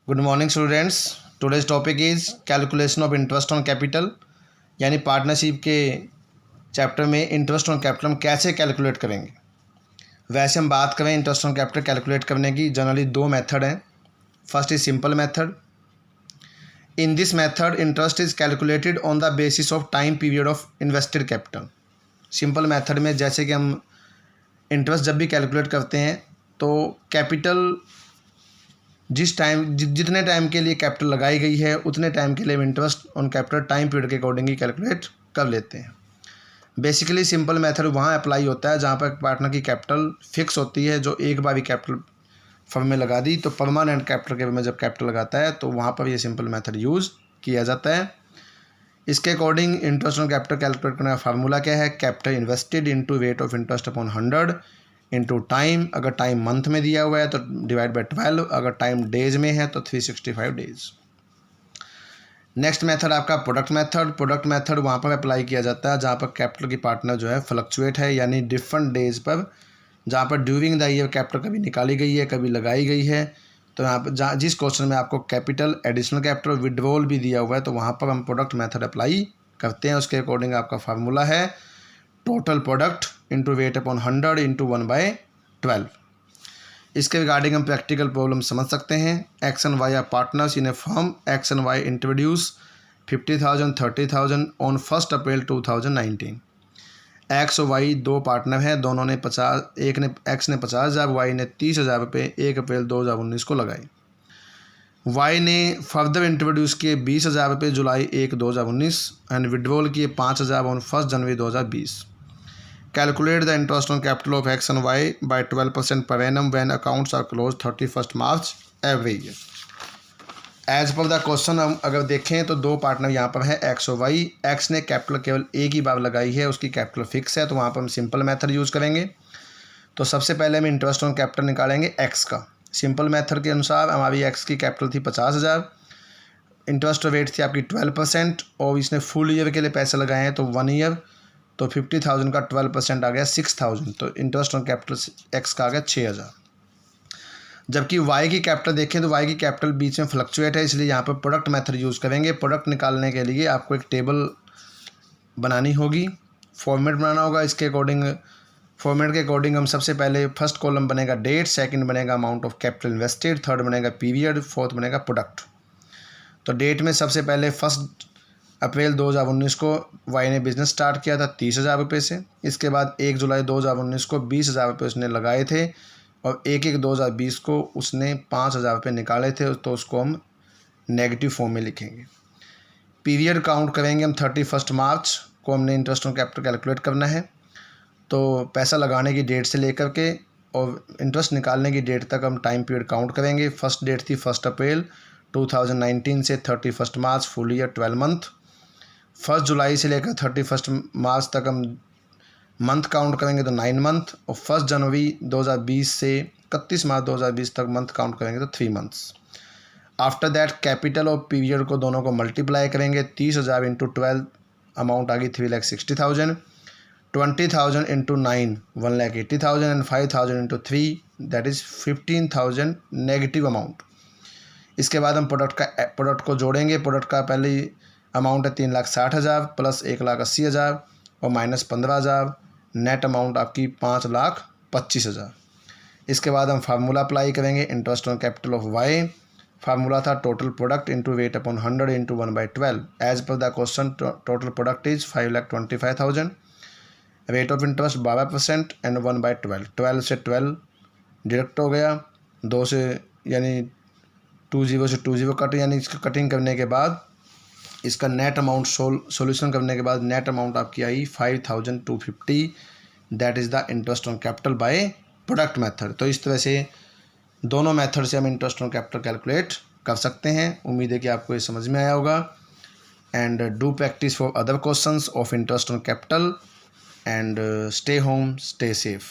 Good morning students. Today's topic is calculation of interest on capital, यानी partnership के chapter में interest on capital हम कैसे calculate करेंगे। वैसे हम बात करें इंटरेस्ट ऑन कैपिटल कैलकुलेट करने की, जनरली दो मेथड हैं। First is simple method. In this method interest is calculated on the basis of time period of invested capital. Simple method में जैसे कि हम इंटरेस्ट जब भी कैलकुलेट करते हैं तो कैपिटल जितने टाइम के लिए कैपिटल लगाई गई है उतने टाइम के लिए interest on capital time period के अकॉर्डिंग ही कैलकुलेट कर लेते हैं। बेसिकली सिंपल मेथड वहाँ अप्लाई होता है जहाँ पर पार्टनर की कैपिटल फिक्स होती है, जो एक बार भी कैपिटल फर्म में लगा दी तो परमानेंट कैपिटल के में जब कैपिटल लगाता है तो वहाँ पर ये सिंपल मेथड यूज़ किया जाता है। इसके according interest on capital calculate करने का फार्मूला क्या है? Capital invested into rate of interest upon 100 into time. अगर टाइम मंथ में दिया हुआ है तो डिवाइड बाई 12, अगर टाइम डेज में है तो 365 डेज। नेक्स्ट मेथड आपका प्रोडक्ट मेथड। प्रोडक्ट मेथड वहाँ पर अप्लाई किया जाता है जहाँ पर कैपिटल की पार्टनर जो है फ्लक्चुएट है, यानी डिफरेंट डेज पर, जहाँ पर ड्यूरिंग द ईयर कैपिटल कभी निकाली गई है कभी लगाई गई है। तो यहाँ पर जहाँ जिस क्वेश्चन में आपको कैपिटल, एडिशनल कैपिटल, विड्रॉल भी दिया हुआ है तो वहाँ पर हम प्रोडक्ट मेथड अप्लाई करते हैं। उसके अकॉर्डिंग आपका फार्मूला है total product into weight upon 100 into 1/12। इसके रिगार्डिंग हम प्रैक्टिकल प्रॉब्लम समझ सकते हैं। X and Y are partners in a firm. X and Y introduce 50,000 30,000 on 1 April 2019। X और वाई दो पार्टनर हैं, दोनों ने 50, एक ने एक्स ने 50,000, वाई ने 30,000 रुपये 1 अप्रैल 2019 को लगाए। वाई ने फर्दर इंट्रोड्यूस किए 20,000 रुपये जुलाई 1 2019 एंड विड्रॉल किए 5,000 on 1 January 2020। Calculate the interest on capital of X and Y by 12% per annum when accounts are closed 31st March every year। As per the question हम अगर देखें तो दो partner यहाँ पर है एक्स और वाई। एक्स ने कैपिटल केवल एक ही बार लगाई है, उसकी कैपिटल फिक्स है, तो वहाँ पर हम सिंपल मेथड यूज़ करेंगे। तो सबसे पहले हम इंटरेस्ट ऑन कैपिटल निकालेंगे एक्स का। सिंपल मेथड के अनुसार हमारी एक्स की कैपिटल थी 50,000, इंटरेस्ट रेट थी आपकी 12% और इसने फुल ईयर के लिए पैसे लगाए हैं तो 1 ईयर, तो 50,000 का 12% आ गया 6,000, तो इंटरेस्ट ऑन कैपिटल एक्स का आ गया 6,000। जबकि वाई की कैपिटल देखें तो वाई की कैपिटल बीच में फ्लक्चुएट है, इसलिए यहाँ पर प्रोडक्ट मेथड यूज़ करेंगे। प्रोडक्ट निकालने के लिए आपको एक टेबल बनानी होगी, फॉर्मेट बनाना होगा। इसके अकॉर्डिंग फॉर्मेट के अकॉर्डिंग हम सबसे पहले फर्स्ट कॉलम बनेगा डेट, सेकंड बनेगा amount of capital invested, third बनेगा पीरियड, फोर्थ बनेगा प्रोडक्ट। तो डेट में सबसे पहले 1 अप्रैल 2019 को वाई ने बिज़नेस स्टार्ट किया था 30,000 रुपये से। इसके बाद 1 जुलाई 2019 को 20,000 रुपये उसने लगाए थे और 1/1/2020 को उसने 5,000 रुपये निकाले थे, तो उसको हम नेगेटिव फॉर्म में लिखेंगे। पीरियड काउंट करेंगे हम 31 मार्च को, हमने इंटरेस्ट ऑन कैपिटल कैलकुलेट करना है। तो पैसा लगाने की डेट से लेकर के और इंटरेस्ट निकालने की डेट तक हम टाइम पीरियड काउंट करेंगे। फर्स्ट डेट थी 1 अप्रैल 2019 से 31 मार्च, फुल ईयर 12 मंथ। 1 जुलाई से लेकर 31 मार्च तक हम मंथ काउंट करेंगे तो 9 मंथ, और 1 जनवरी 2020 से 31 मार्च 2020 तक मंथ काउंट करेंगे तो 3 मंथ्स। आफ्टर दैट कैपिटल और पीरियड को दोनों को मल्टीप्लाई करेंगे। 30,000 इंटू 12 अमाउंट आ गई 3,60,000, 20,000 into 9 1,80,000 and 5,000 into 3 that is 15,000 negative amount. इसके बाद हम प्रोडक्ट को जोड़ेंगे। प्रोडक्ट का पहले अमाउंट है 3,60,000 प्लस 1,80,000 और माइनस 15,000, नेट अमाउंट आपकी 5,25,000। इसके बाद हम फार्मूला अप्लाई करेंगे interest on capital of Y. Formula था total product into weight upon 100 into 1/12। As per the question total product is 5,25,000, rate of interest 12% and 1/12। 12 से 12 डिडक्ट हो गया, 2 से यानी 20 से 20 कट, यानी इसकी कटिंग करने के बाद इसका नेट अमाउंट सॉल्यूशन करने के बाद नेट अमाउंट आपकी आई 5,250। That is the interest on capital by product method. तो इस तरह से दोनों मेथड से हम इंटरेस्ट ऑन कैपिटल कैलकुलेट कर सकते हैं। उम्मीद है कि आपको ये समझ में आया होगा। And do practice for other questions of interest on capital and stay home, stay safe.